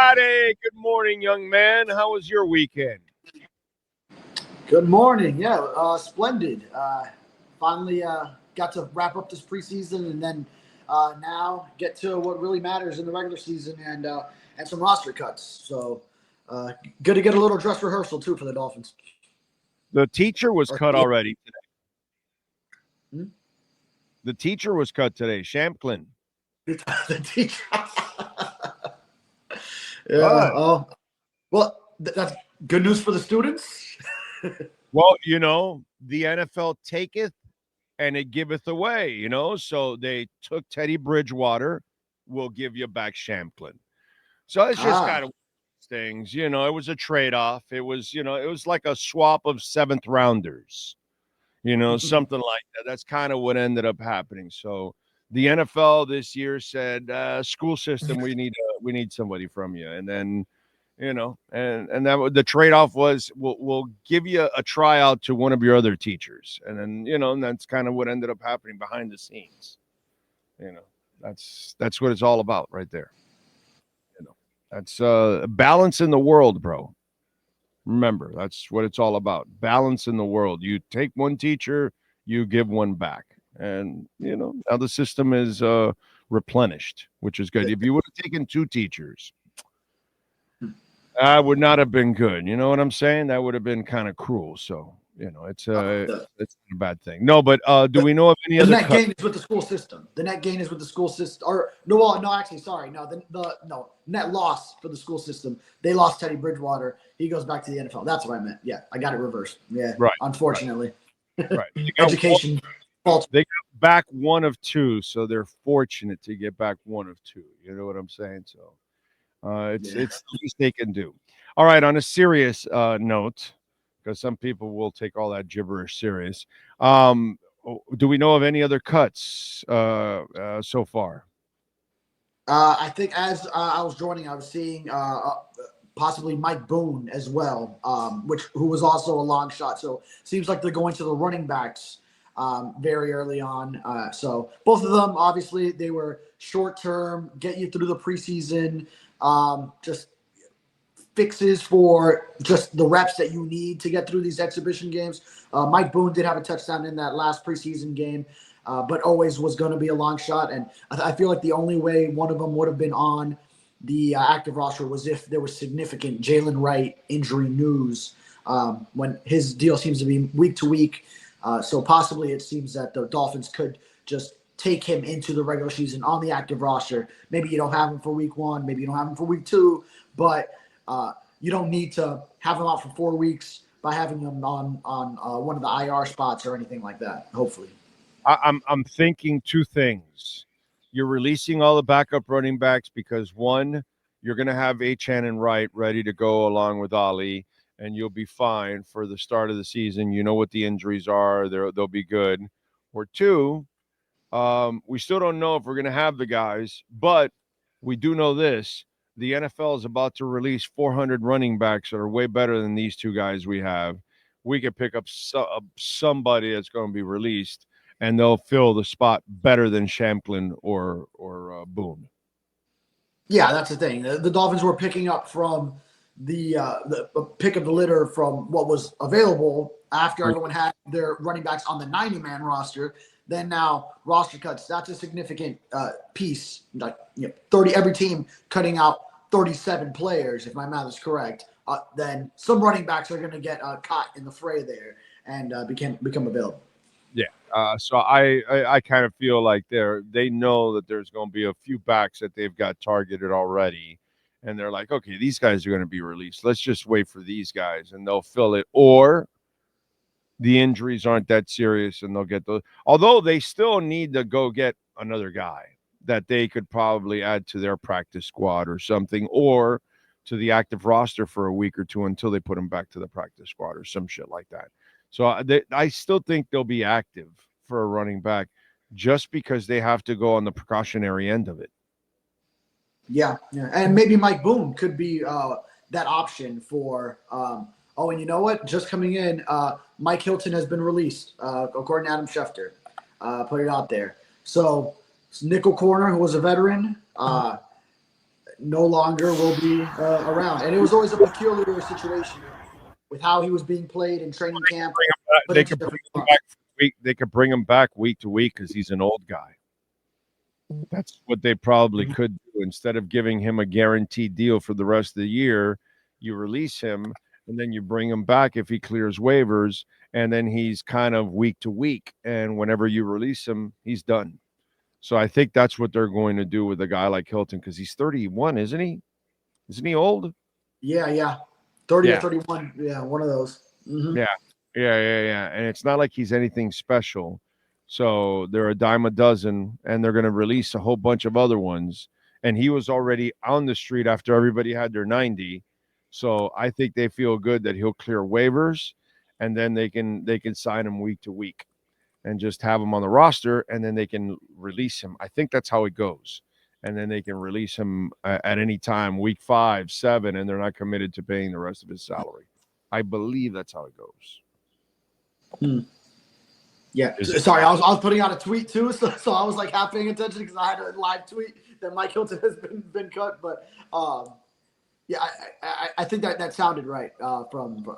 Friday. Good morning, young man. How was your weekend? Good morning. Yeah, splendid. Finally got to wrap up this preseason and then now get to what really matters in the regular season and some roster cuts. So good to get a little dress rehearsal, too, for the Dolphins. The teacher was cut already today. Hmm? The teacher was cut today, Shamklin. The teacher. Yeah. Oh, well, that's good news for the students. Well, the NFL taketh and it giveth away, so they took Teddy Bridgewater, will give you back Shamklin. So it's just kind of things, it was a trade-off. It was, it was like a swap of seventh rounders, something like that. That's kind of what ended up happening. So the NFL this year said, school system, we need somebody from you. And then, and that the trade-off was we'll give you a tryout to one of your other teachers. And then, and that's kind of what ended up happening behind the scenes. That's what it's all about right there. That's balance in the world, bro. Remember, that's what it's all about. Balance in the world. You take one teacher, you give one back. And, now the system is replenished, which is good. If you would have taken two teachers, that would not have been good. You know what I'm saying? That would have been kind of cruel. So, it's a bad thing. No, but do we know of any other? The net gain is with the school system. The net gain is with the school system. Or no, actually, sorry. No, the net loss for the school system. They lost Teddy Bridgewater. He goes back to the NFL. That's what I meant. Yeah, I got it reversed. Yeah, right. Unfortunately, right. Education. They got back one of two, so they're fortunate to get back one of two. You know what I'm saying? So. It's the least they can do. All right. On a serious note, because some people will take all that gibberish serious. Do we know of any other cuts so far? I think as I was joining, I was seeing possibly Mike Boone as well, who was also a long shot. So seems like they're going to the running backs very early on. So both of them, obviously, they were short term, get you through the preseason. Just fixes for just the reps that you need to get through these exhibition games. Mike Boone did have a touchdown in that last preseason game, but always was going to be a long shot. And I feel like the only way one of them would have been on the active roster was if there was significant Jalen Wright injury news when his deal seems to be week to week. So possibly it seems that the Dolphins could just take him into the regular season on the active roster. Maybe you don't have him for week 1. Maybe you don't have him for week 2. But you don't need to have him out for 4 weeks by having him on one of the IR spots or anything like that, hopefully. I'm thinking two things. You're releasing all the backup running backs because, one, you're going to have Achane and Wright ready to go along with Ali, and you'll be fine for the start of the season. You know what the injuries are. They'll be good. Or two, we still don't know if we're going to have the guys, but we do know this. The NFL is about to release 400 running backs that are way better than these two guys we have. We could pick up somebody that's going to be released, and they'll fill the spot better than Shamklin or Boone. Yeah, that's the thing. The Dolphins were picking up from the pick of the litter from what was available after everyone had their running backs on the 90-man roster. Then now roster cuts. That's a significant piece. Like 30, every team cutting out 37 players, if my math is correct. Then some running backs are going to get caught in the fray there and become available. Yeah. So I kind of feel like they know that there's going to be a few backs that they've got targeted already, and they're like, okay, these guys are going to be released. Let's just wait for these guys, and they'll fill it. Or the injuries aren't that serious, and they'll get those. Although they still need to go get another guy that they could probably add to their practice squad or something, or to the active roster for a week or two until they put them back to the practice squad or some shit like that. So I still think they'll be active for a running back just because they have to go on the precautionary end of it. Yeah. And maybe Mike Boone could be that option for and you know what? Just coming in, Mike Hilton has been released, according to Adam Schefter. Put it out there. So nickel corner, who was a veteran, no longer will be around. And it was always a peculiar situation with how he was being played in training camp. They could bring him back they could bring him back week to week because he's an old guy. That's what they probably could do. Instead of giving him a guaranteed deal for the rest of the year, you release him and then you bring him back if he clears waivers, and then he's kind of week to week. And whenever you release him, he's done. So I think that's what they're going to do with a guy like Hilton because he's 31, isn't he? Isn't he old? Yeah. 30 or 31. Yeah, one of those. Mm-hmm. Yeah. And it's not like he's anything special. So they're a dime a dozen, and they're going to release a whole bunch of other ones. And he was already on the street after everybody had their 90. So I think they feel good that he'll clear waivers, and then they can sign him week to week and just have him on the roster, and then they can release him. I think that's how it goes. And then they can release him at any time, week 5, 7, and they're not committed to paying the rest of his salary. I believe that's how it goes. Yeah. Sorry, I was putting out a tweet too, so I was like half paying attention because I had a live tweet that Mike Hilton has been cut. But yeah, I think that sounded right.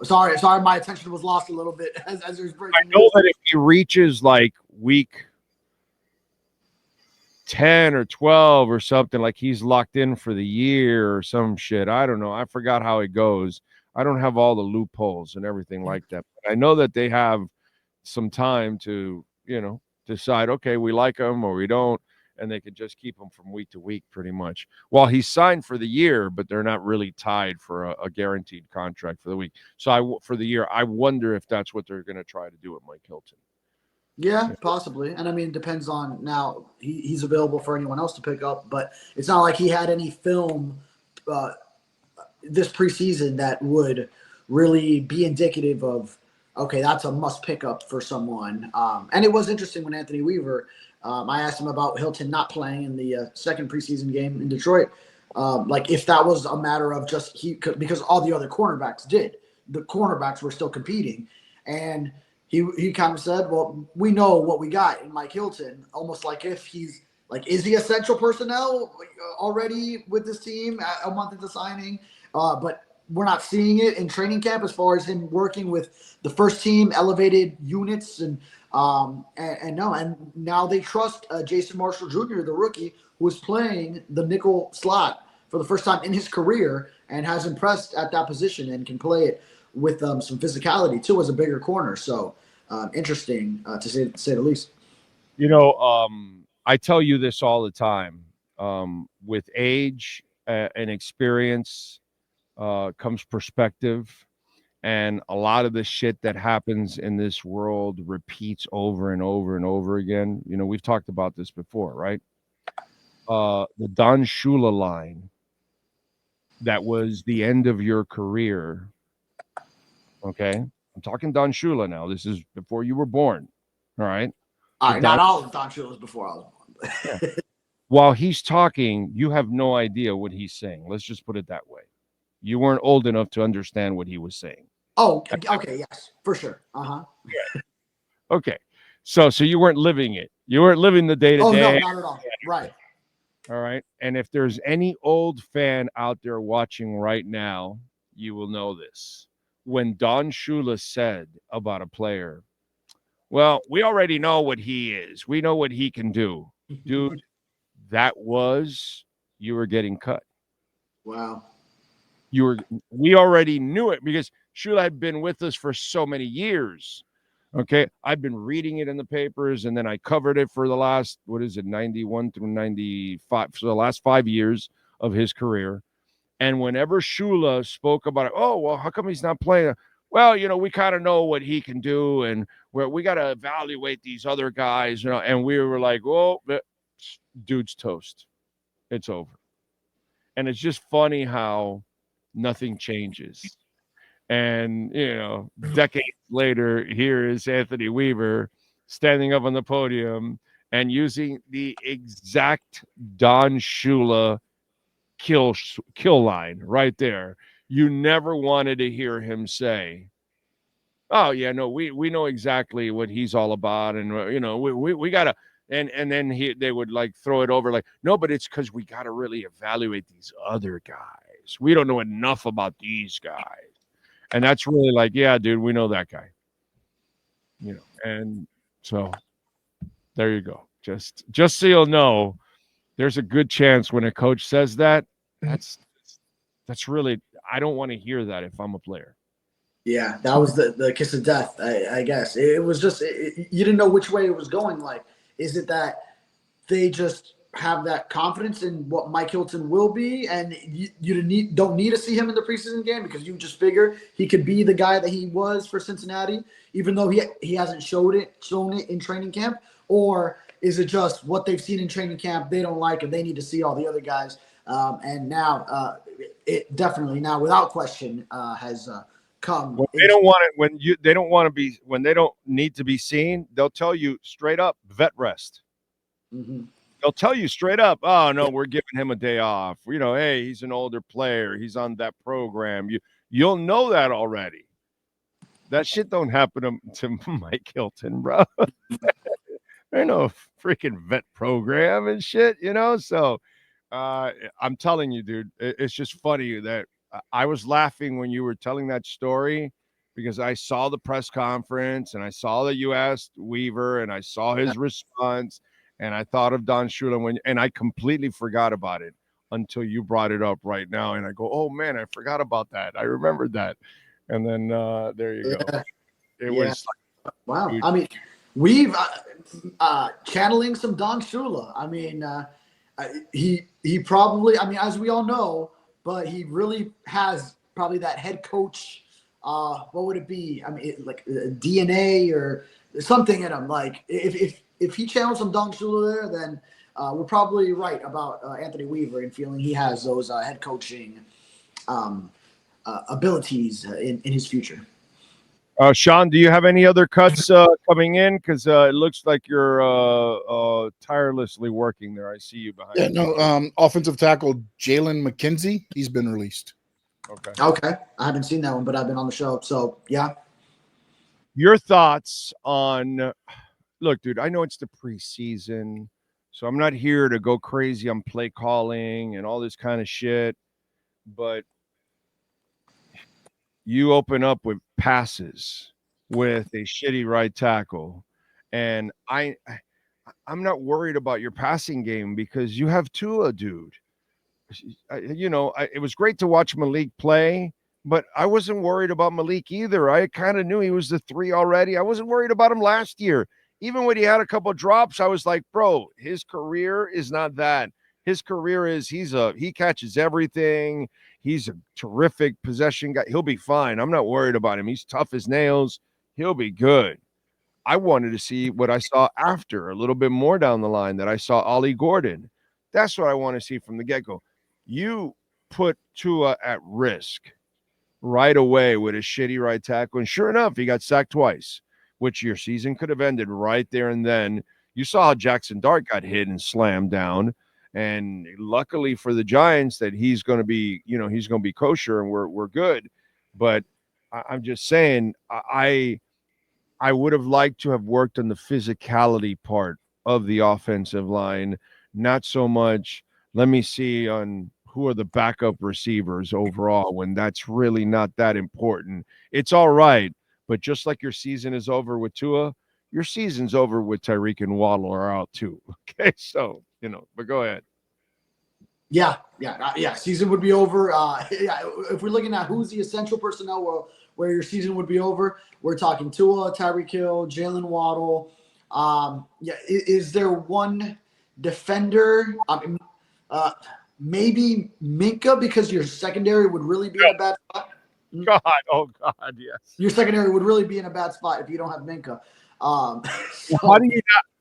Sorry, my attention was lost a little bit as there's breaking. I know that if he reaches like week 10 or 12 or something, like he's locked in for the year or some shit. I don't know. I forgot how it goes. I don't have all the loopholes and everything like that. But I know that they have some time to, decide, okay, we like him or we don't, and they could just keep him from week to week pretty much. Well, he's signed for the year, but they're not really tied for a guaranteed contract for the week. So for the year, I wonder if that's what they're going to try to do with Mike Hilton. Yeah, possibly. And I mean, it depends on now he's available for anyone else to pick up, but it's not like he had any film this preseason that would really be indicative of, okay, that's a must pick up for someone. And it was interesting when Anthony Weaver, I asked him about Hilton not playing in the second preseason game in Detroit. Like if that was a matter of just because all the other cornerbacks did. The cornerbacks were still competing. And he kind of said, well, we know what we got in Mike Hilton, almost like if he's like, is he essential personnel already with this team a month into signing? But we're not seeing it in training camp as far as him working with the first team elevated units and now they trust Jason Marshall Jr., the rookie, who is playing the nickel slot for the first time in his career and has impressed at that position and can play it with some physicality too as a bigger corner. So interesting to say the least. I tell you this all the time. With age and experience comes perspective, and a lot of the shit that happens in this world repeats over and over and over again. We've talked about this before, right? The Don Shula line, that was the end of your career. Okay, I'm talking Don Shula now. This is before you were born. All right. Not all of Don Shula's before I was born. Yeah. While he's talking, you have no idea what he's saying. Let's just put it that way. You weren't old enough to understand what he was saying. Oh, okay, yes, for sure. Yeah. Okay, so you weren't living it. You weren't living the day to day. Oh no, not at all. Right. All right. And if there's any old fan out there watching right now, you will know this. When Don Shula said about a player, well, we already know what he is. We know what he can do. Dude, you were getting cut. Wow. We already knew it because Shula had been with us for so many years. Okay. I've been reading it in the papers, and then I covered it for the last, 91 through 95, for the last 5 years of his career. And whenever Shula spoke about it, oh, well, how come he's not playing? Well, we kind of know what he can do, and we got to evaluate these other guys, and we were like, oh, dude's toast. It's over. And it's just funny how nothing changes. And, decades later, here is Anthony Weaver standing up on the podium and using the exact Don Shula kill line right there. You never wanted to hear him say, oh, yeah, no, we know exactly what he's all about. And, we got to, And then they would like throw it over like, no, but it's because we got to really evaluate these other guys. We don't know enough about these guys. And that's really like, yeah, dude, we know that guy. And so there you go. Just so you'll know, there's a good chance when a coach says that, that's really, I don't want to hear that if I'm a player. Yeah, that was the kiss of death, I guess. It was just you didn't know which way it was going. Like, is it that they just have that confidence in what Mike Hilton will be, and you don't need to see him in the preseason game because you just figure he could be the guy that he was for Cincinnati, even though he hasn't shown it in training camp? Or is it just what they've seen in training camp they don't like and they need to see all the other guys? And now it definitely now without question has come. When they don't want it, when they don't need to be seen, they'll tell you straight up, vet rest. Mm-hmm. They'll tell you straight up, oh no, we're giving him a day off. Hey, he's an older player. He's on that program. You'll know that already. That shit don't happen to Mike Hilton, bro. There's no freaking vet program and shit, So I'm telling you, dude, it's just funny that I was laughing when you were telling that story because I saw the press conference and I saw that you asked Weaver and I saw his response and I thought of Don Shula and I completely forgot about it until you brought it up right now. And I go, oh man, I forgot about that. I remembered that. And then there you go. It was like, wow. Dude. I mean, we've channeling some Don Shula. I mean, he probably, I mean, as we all know, but he really has probably that head coach. What would it be? I mean, like DNA or something in him. Like if he channels some Don Shula there, then we're probably right about Anthony Weaver and feeling he has those head coaching abilities in his future. Sean, do you have any other cuts coming in? Because it looks like you're tirelessly working there. I see you behind. Yeah, no. Offensive tackle Jalen McKenzie, he's been released. Okay. I haven't seen that one, but I've been on the show. So yeah. Your thoughts on? Look, dude, I know it's the preseason, so I'm not here to go crazy on play calling and all this kind of shit, but you open up with passes with a shitty right tackle, and I'm not worried about your passing game because you have Tua, dude. It was great to watch Malik play, but I wasn't worried about Malik either. I kind of knew he was the 3 already. I wasn't worried about him last year. Even when he had a couple of drops, I was like, bro, his career is not that. His career is he catches everything. He's a terrific possession guy. He'll be fine. I'm not worried about him. He's tough as nails. He'll be good. I wanted to see what I saw after, a little bit more down the line, that I saw Ollie Gordon. That's what I want to see from the get-go. You put Tua at risk right away with a shitty right tackle, and sure enough, he got sacked twice, which your season could have ended right there and then. You saw how Jackson Dart got hit and slammed down. And luckily for the Giants that he's going to be, he's going to be kosher and we're good. But I'm just saying, I would have liked to have worked on the physicality part of the offensive line, not so much, let me see on who are the backup receivers overall, when that's really not that important. It's all right, but just like your season is over with Tua, your season's over with Tyreek and Waddle are out too. Okay, so, but go ahead. Yeah. Season would be over. If we're looking at who's the essential personnel where your season would be over, we're talking Tua, Tyreek Hill, Jalen Waddle. Is there one defender? Maybe Minka, because your secondary would really be in a bad spot. God, yes. Your secondary would really be in a bad spot if you don't have Minka. So,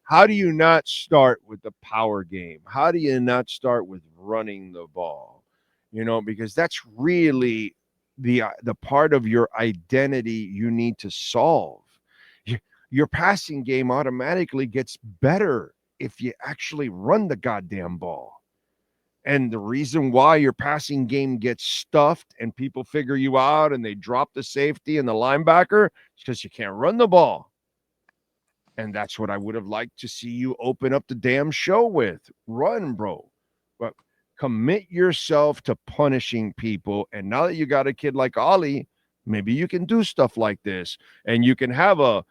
how do you not start with the power game? How do you not start with running the ball? Because that's really the part of your identity you need to solve. Your passing game automatically gets better if you actually run the goddamn ball. And the reason why your passing game gets stuffed and people figure you out and they drop the safety and the linebacker is because you can't run the ball. And that's what I would have liked to see you open up the damn show with. Run, bro. But commit yourself to punishing people. And now that you got a kid like Ollie, maybe you can do stuff like this and you can have a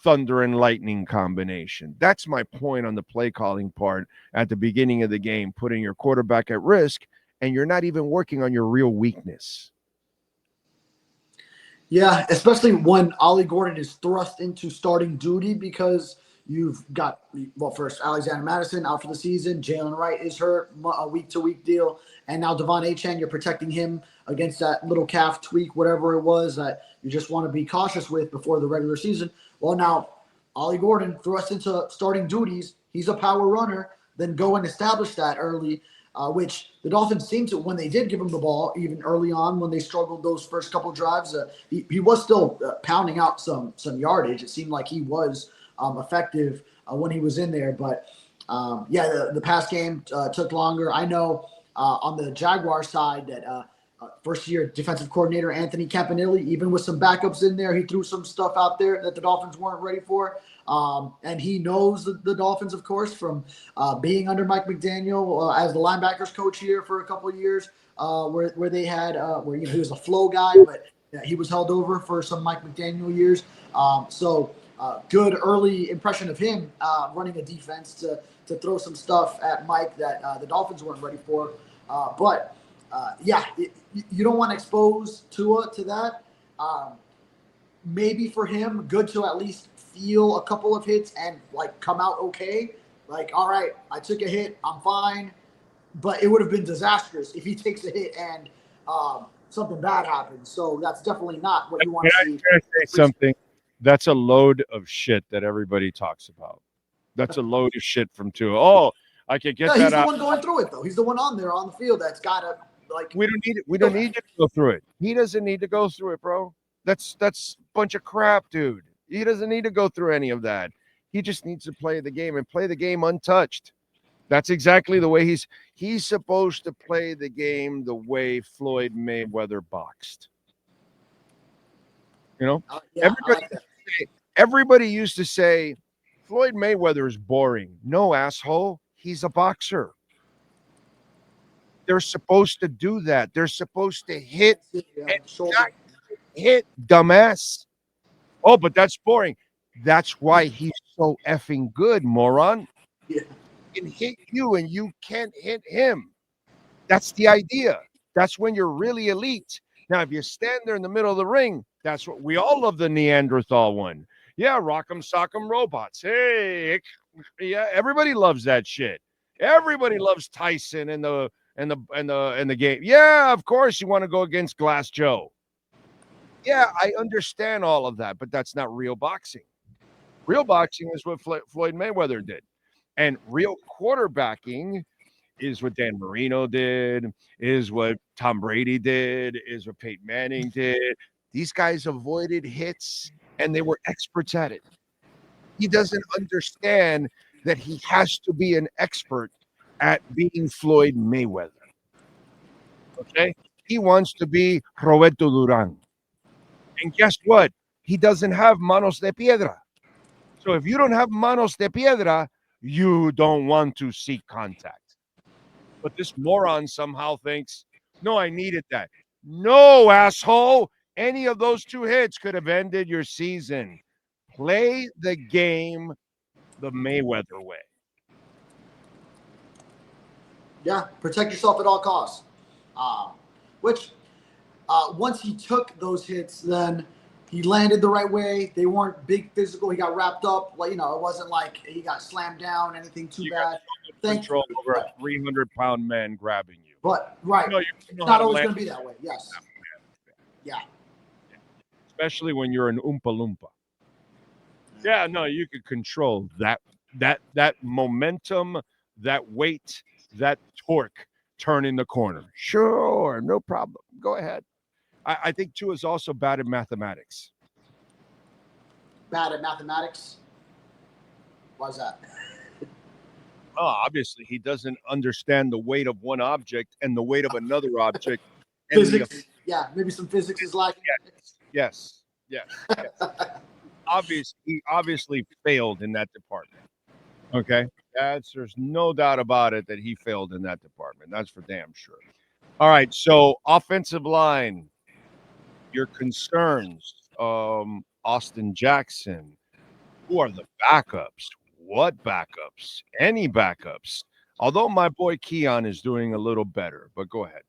thunder and lightning combination. That's my point on the play calling part at the beginning of the game, putting your quarterback at risk, and you're not even working on your real weakness. Yeah, especially when Ollie Gordon is thrust into starting duty because you've got, well, first Alexander Madison out for the season. Jalen Wright is hurt, a week-to-week deal. And now Devon Achane, you're protecting him against that little calf tweak, whatever it was that you just want to be cautious with before the regular season. Well, now Ollie Gordon thrust into starting duties. He's a power runner. Then go and establish that early, which the Dolphins seemed to, when they did give him the ball, even early on when they struggled those first couple drives, he was still pounding out some yardage. It seemed like he was effective when he was in there. But, the pass game took longer. I know on the Jaguar side that first-year defensive coordinator Anthony Campanile, even with some backups in there, he threw some stuff out there that the Dolphins weren't ready for. And he knows the Dolphins, of course, from being under Mike McDaniel as the linebackers coach here for a couple of years, where they had where he was a flow guy, but he was held over for some Mike McDaniel years. So good early impression of him running a defense to throw some stuff at Mike that the Dolphins weren't ready for. But you don't want to expose Tua to that. Maybe for him, good to at least feel a couple of hits and like come out okay. Like, all right, I took a hit, I'm fine. But it would have been disastrous if he takes a hit and something bad happens. So that's definitely not what you want to see. Can I say something? That's a load of shit that everybody talks about. That's a load of shit from Tua. Oh, I could get that he's out. the one going through it, though. He's the one on there on the field that's got to, like. We don't need it. We don't need you to go through it. He doesn't need to go through it, bro. That's a bunch of crap, dude. He doesn't need to go through any of that. He just needs to play the game and play the game untouched. That's exactly the way he's supposed to play the game the way Floyd Mayweather boxed. You know, everybody used to say Floyd Mayweather is boring. No, asshole. He's a boxer. They're supposed to do that. They're supposed to hit and not hit, dumbass. Oh, but that's boring. That's why he's so effing good, moron. Yeah. He can hit you and you can't hit him. That's the idea. That's when you're really elite. Now, if you stand there in the middle of the ring, that's what we all love the Neanderthal one. Yeah, rock'em sock'em robots. Hey, yeah, everybody loves that shit. Everybody loves Tyson and the game. Yeah, of course you want to go against Glass Joe. Yeah, I understand all of that, but that's not real boxing. Real boxing is what Floyd Mayweather did. And real quarterbacking is what Dan Marino did, is what Tom Brady did, is what Peyton Manning did. These guys avoided hits, and they were experts at it. He doesn't understand that he has to be an expert at being Floyd Mayweather. Okay? He wants to be Roberto Duran. And guess what? He doesn't have manos de piedra. So if you don't have manos de piedra, you don't want to seek contact. But this moron somehow thinks, no, I needed that. No, asshole. Any of those two hits could have ended your season. Play the game the Mayweather way. Yeah, protect yourself at all costs. Which once he took those hits, then he landed the right way. They weren't big physical. He got wrapped up. Like, it wasn't like he got slammed down, anything too bad. Control over a 300-pound man grabbing you. But, right. It's not always going to be that way. Yes. Yeah. Especially when you're an Oompa Loompa. Yeah, no, you could control that momentum, that weight, that torque turning the corner. Sure, no problem. Go ahead. I think Tua is also bad at mathematics. Bad at mathematics? Why is that? Oh, obviously, he doesn't understand the weight of one object and the weight of another object. Physics. Yeah, maybe some physics is lacking. Yes. he obviously failed in that department. Okay, there's no doubt about it that he failed in that department. That's for damn sure. All right, so offensive line, your concerns. Austin Jackson. Who are the backups? What backups? Any backups? Although my boy Keon is doing a little better, but go ahead.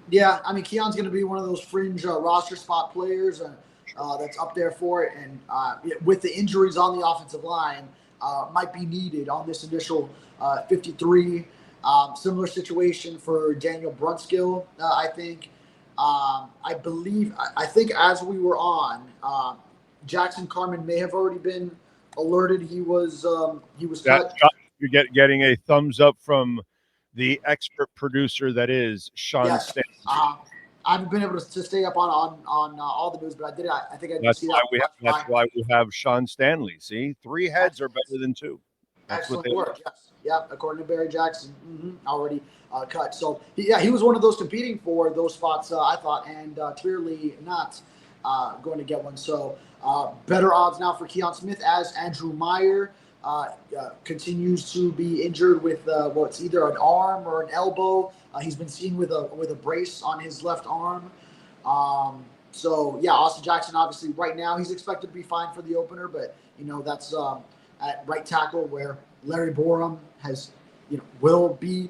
Yeah, I mean, Keon's going to be one of those fringe roster spot players that's up there for it. And with the injuries on the offensive line, might be needed on this initial 53. Similar situation for Daniel Brunskill, I think. I think as we were on, Jackson Carman may have already been alerted he was cut. You're getting a thumbs up from the expert producer that is Sean Stanley. I haven't been able to stay up on all the news, but I did. I think I did see that. That's why we have Sean Stanley. See, 3 heads are better than 2. That's excellent work. Yes. Yeah, according to Barry Jackson, already cut. So he was one of those competing for those spots. I thought, and clearly not going to get one. So better odds now for Keon Smith as Andrew Meyer continues to be injured with it's either an arm or an elbow. He's been seen with a brace on his left arm. So yeah, Austin Jackson obviously right now he's expected to be fine for the opener, but that's at right tackle where Larry Borum will be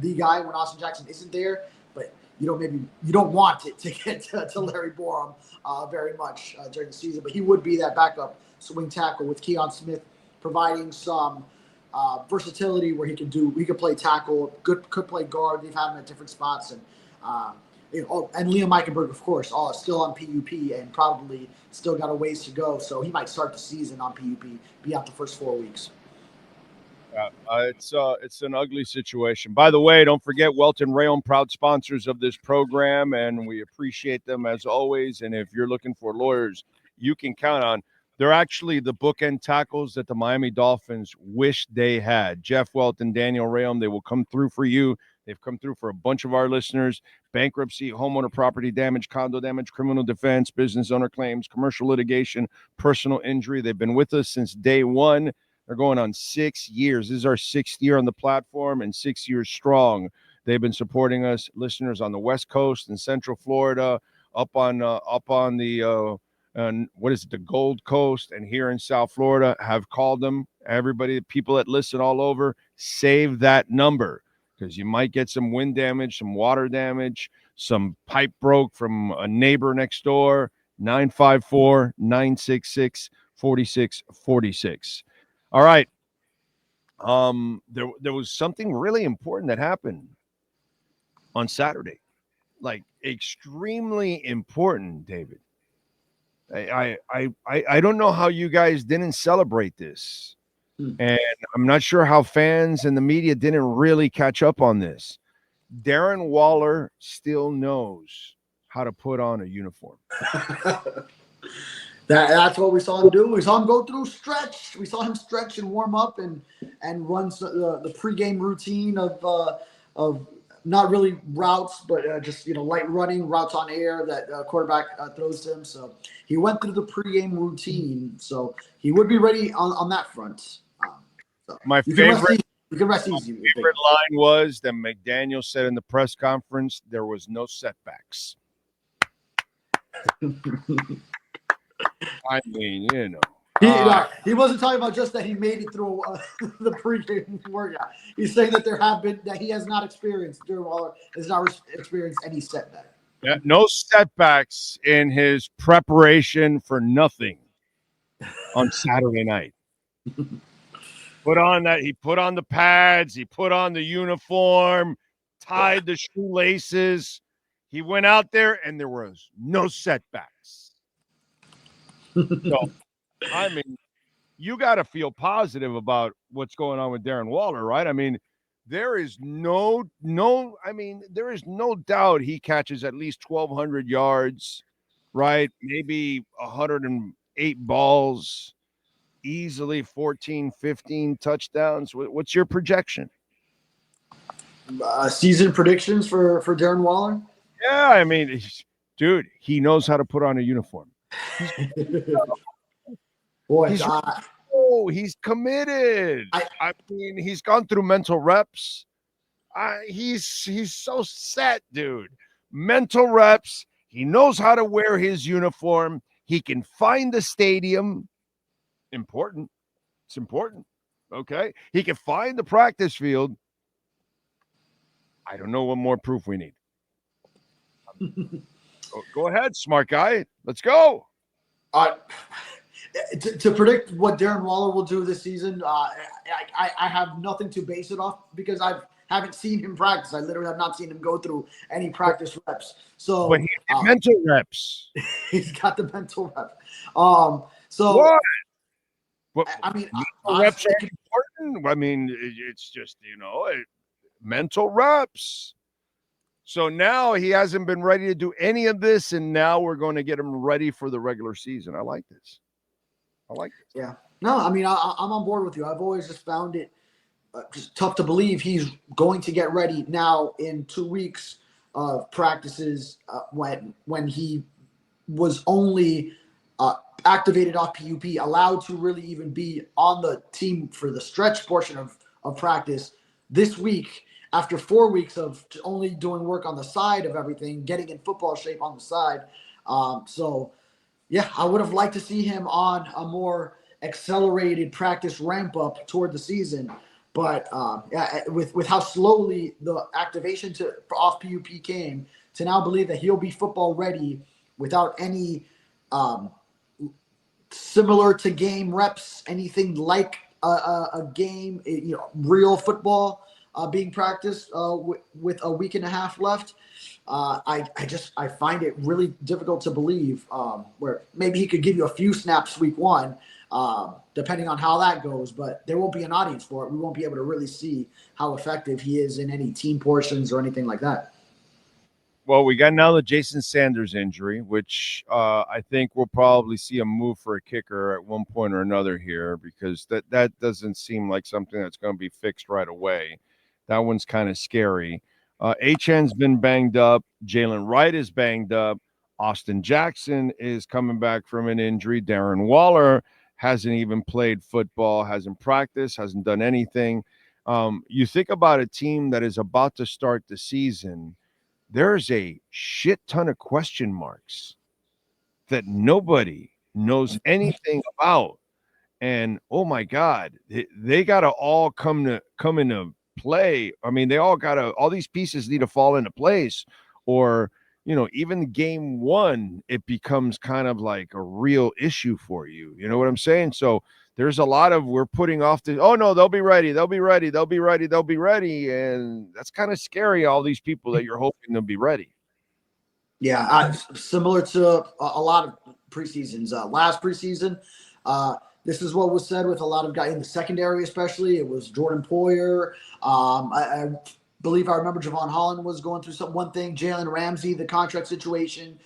the guy when Austin Jackson isn't there. But maybe you don't want it to get to Larry Borum very much during the season, but he would be that backup swing tackle with Keon Smith providing some versatility where he could play tackle, could play guard. They've had him at different spots, and and Liam Eichenberg, of course, still on PUP and probably still got a ways to go. So he might start the season on PUP, be out the first 4 weeks. It's an ugly situation. By the way, don't forget Welt Rheaume, proud sponsors of this program, and we appreciate them as always. And if you're looking for lawyers, you can count on. They're actually the bookend tackles that the Miami Dolphins wish they had. Jeff Welt and Daniel Rheaume, they will come through for you. They've come through for a bunch of our listeners. Bankruptcy, homeowner property damage, condo damage, criminal defense, business owner claims, commercial litigation, personal injury. They've been with us since day one. They're going on 6 years. This is our 6th year on the platform and 6 years strong. They've been supporting us, listeners on the West Coast and Central Florida, up on the the Gold Coast, and here in South Florida have called them. Everybody, people that listen all over, save that number because you might get some wind damage, some water damage, some pipe broke from a neighbor next door. 954-966-4646. All right. There was something really important that happened on Saturday, like extremely important, David. I don't know how you guys didn't celebrate this, and I'm not sure how fans and the media didn't really catch up on this. Darren Waller still knows how to put on a uniform. That's what we saw him do. We saw him go through stretch. We saw him stretch and warm up and run the pregame routine of not really routes, but just light running routes on air that quarterback throws to him. So he went through the pregame routine. So he would be ready on that front. My favorite favorite line was that McDaniel said in the press conference there was no setbacks. I mean, he wasn't talking about just that he made it through the pregame workout. He's saying that he has not experienced, Darren Waller has not experienced any setback. Yeah, no setbacks in his preparation for nothing on Saturday night. He put on the pads, he put on the uniform, tied the shoelaces. He went out there and there was no setbacks. So, I mean, you got to feel positive about what's going on with Darren Waller, right? I mean, there is no doubt he catches at least 1,200 yards, right? Maybe 108 balls, easily 14, 15 touchdowns. What's your projection? Season predictions for Darren Waller? Yeah, I mean, dude, he knows how to put on a uniform. Boy, He's committed. I mean, he's gone through mental reps. He's so set, dude. Mental reps. He knows how to wear his uniform. He can find the stadium. Important. It's important. Okay. He can find the practice field. I don't know what more proof we need. Go ahead, smart guy. Let's go. To predict what Darren Waller will do this season, I have nothing to base it off because I haven't seen him practice. I literally have not seen him go through any practice reps. So, but he had mental reps. He's got the mental reps. What? I mean, reps are important. I mean, it's just mental reps. So now he hasn't been ready to do any of this, and now we're going to get him ready for the regular season. I like this. Yeah. No, I mean, I'm on board with you. I've always just found it just tough to believe he's going to get ready now in 2 weeks of practices when he was only activated off PUP, allowed to really even be on the team for the stretch portion of practice this week. After 4 weeks of only doing work on the side of everything, getting in football shape on the side. I would have liked to see him on a more accelerated practice ramp up toward the season. But with how slowly the activation off PUP came, to now believe that he'll be football ready without any similar to game reps, anything like a game, real football being practiced with a week and a half left. I find it really difficult to believe where maybe he could give you a few snaps week one, depending on how that goes, but there won't be an audience for it. We won't be able to really see how effective he is in any team portions or anything like that. Well, we got now the Jason Sanders injury, which I think we'll probably see a move for a kicker at one point or another here, because that doesn't seem like something that's going to be fixed right away. That one's kind of scary. Achan's been banged up. Jalen Wright is banged up. Austin Jackson is coming back from an injury. Darren Waller hasn't even played football, hasn't practiced, hasn't done anything. You think about a team that is about to start the season, there's a shit ton of question marks that nobody knows anything about. And, oh, my God, they got to all come into play. I mean, all these pieces need to fall into place, or, even game one, it becomes kind of like a real issue for you. You know what I'm saying? So there's a lot of, we're putting off they'll be ready. And that's kind of scary. All these people that you're hoping to be ready. Yeah. Similar to a lot of preseasons, last preseason, this is what was said with a lot of guys in the secondary, especially. It was Jordan Poyer. I believe I remember Javon Holland was going through one thing. Jalen Ramsey, the contract situation,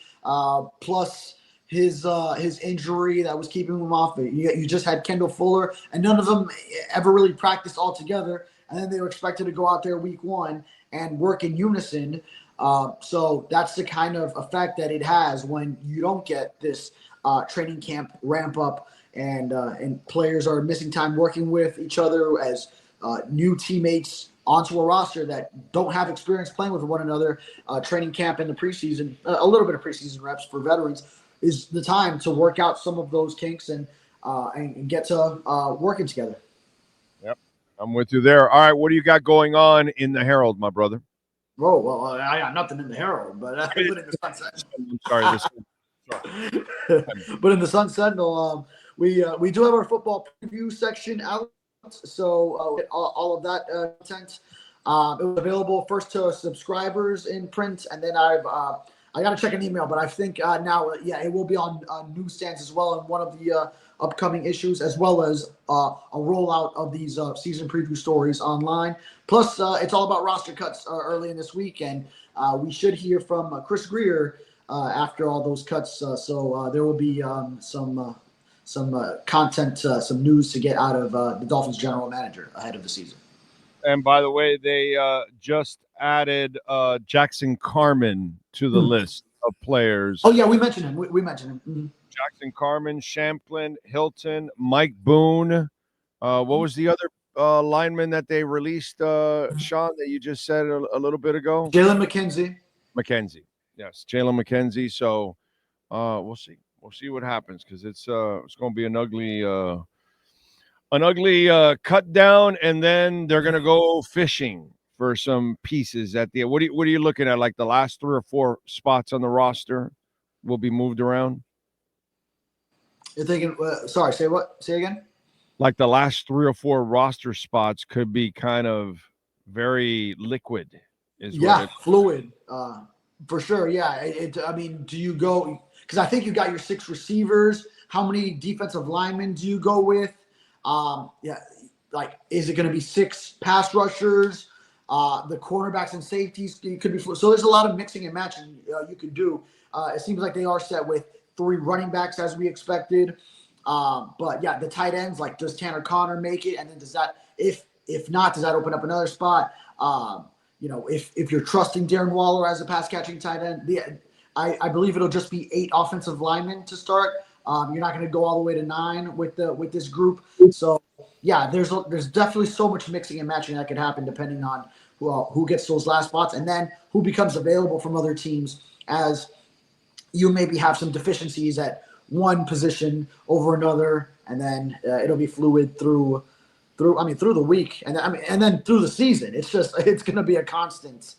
plus his injury that was keeping him off. You just had Kendall Fuller, and none of them ever really practiced all together. And then they were expected to go out there week one and work in unison. So that's the kind of effect that it has when you don't get this training camp ramp up. And players are missing time working with each other as new teammates onto a roster that don't have experience playing with one another. Training camp in the preseason, a little bit of preseason reps for veterans, is the time to work out some of those kinks and get to working together. Yep, I'm with you there. All right, what do you got going on in the Herald, my brother? Oh, well, I got nothing in the Herald, but I put in the Sun Sentinel. Sorry, but in the Sun Sentinel, we do have our football preview section out, so all of that content it was available first to subscribers in print, and then I got to check an email, but I think now it will be on newsstands as well in one of the upcoming issues, as well as a rollout of these season preview stories online. Plus, it's all about roster cuts early in this week, and we should hear from Chris Greer after all those cuts. So there will be some content, some news to get out of the Dolphins general manager ahead of the season. And by the way, they just added Jackson Carman to the list of players. Oh yeah, we mentioned him. We mentioned him. Mm-hmm. Jackson Carman, Shamplin, Hilton, Mike Boone. What was the other lineman that they released, Sean, that you just said a little bit ago? Jalen McKenzie. McKenzie. Yes, Jalen McKenzie. So we'll see. We'll see what happens because it's going to be an ugly cut down, and then they're going to go fishing for some pieces at the. What are you looking at? Like the last 3 or 4 spots on the roster will be moved around. You're thinking? Sorry, say what? Say again. Like the last 3 or 4 roster spots could be kind of very liquid. Fluid. For sure. Yeah. I mean, do you go? Because I think you got your 6 receivers. How many defensive linemen do you go with? Like, is it going to be 6 pass rushers? The cornerbacks and safeties could be fluid. So there's a lot of mixing and matching you could do. It seems like they are set with 3 running backs as we expected. But yeah, the tight ends, like, does Tanner Connor make it? And then does that, if not, does that open up another spot? If you're trusting Darren Waller as a pass catching tight end, I believe it'll just be 8 offensive linemen to start. You're not going to go all the way to 9 with this group. So yeah, there's definitely so much mixing and matching that could happen depending on who gets those last spots, and then who becomes available from other teams, as you maybe have some deficiencies at one position over another, and then it'll be fluid through the week, and then through the season. It's going to be a constant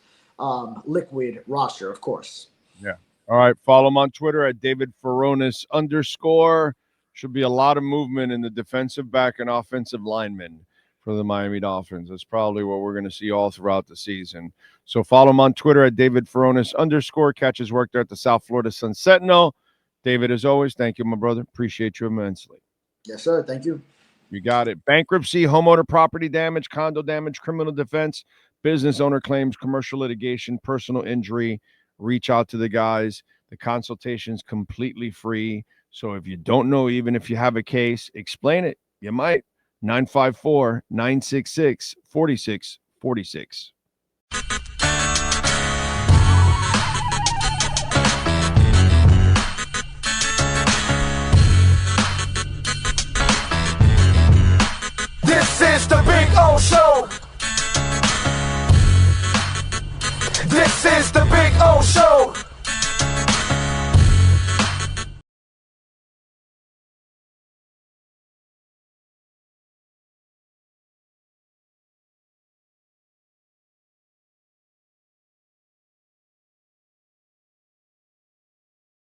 liquid roster, of course. Yeah. All right. Follow him on Twitter at David Furones _ Should be a lot of movement in the defensive back and offensive linemen for the Miami Dolphins. That's probably what we're going to see all throughout the season. So follow him on Twitter at David Furones _ Catch his work there at the South Florida Sun Sentinel. David, as always, thank you, my brother. Appreciate you immensely. Yes, sir. Thank you. You got it. Bankruptcy, homeowner property damage, condo damage, criminal defense, business owner claims, commercial litigation, personal injury. Reach out to the guys. The consultation's completely free. So if you don't know, even if you have a case, explain it. You might. 954-966-4646.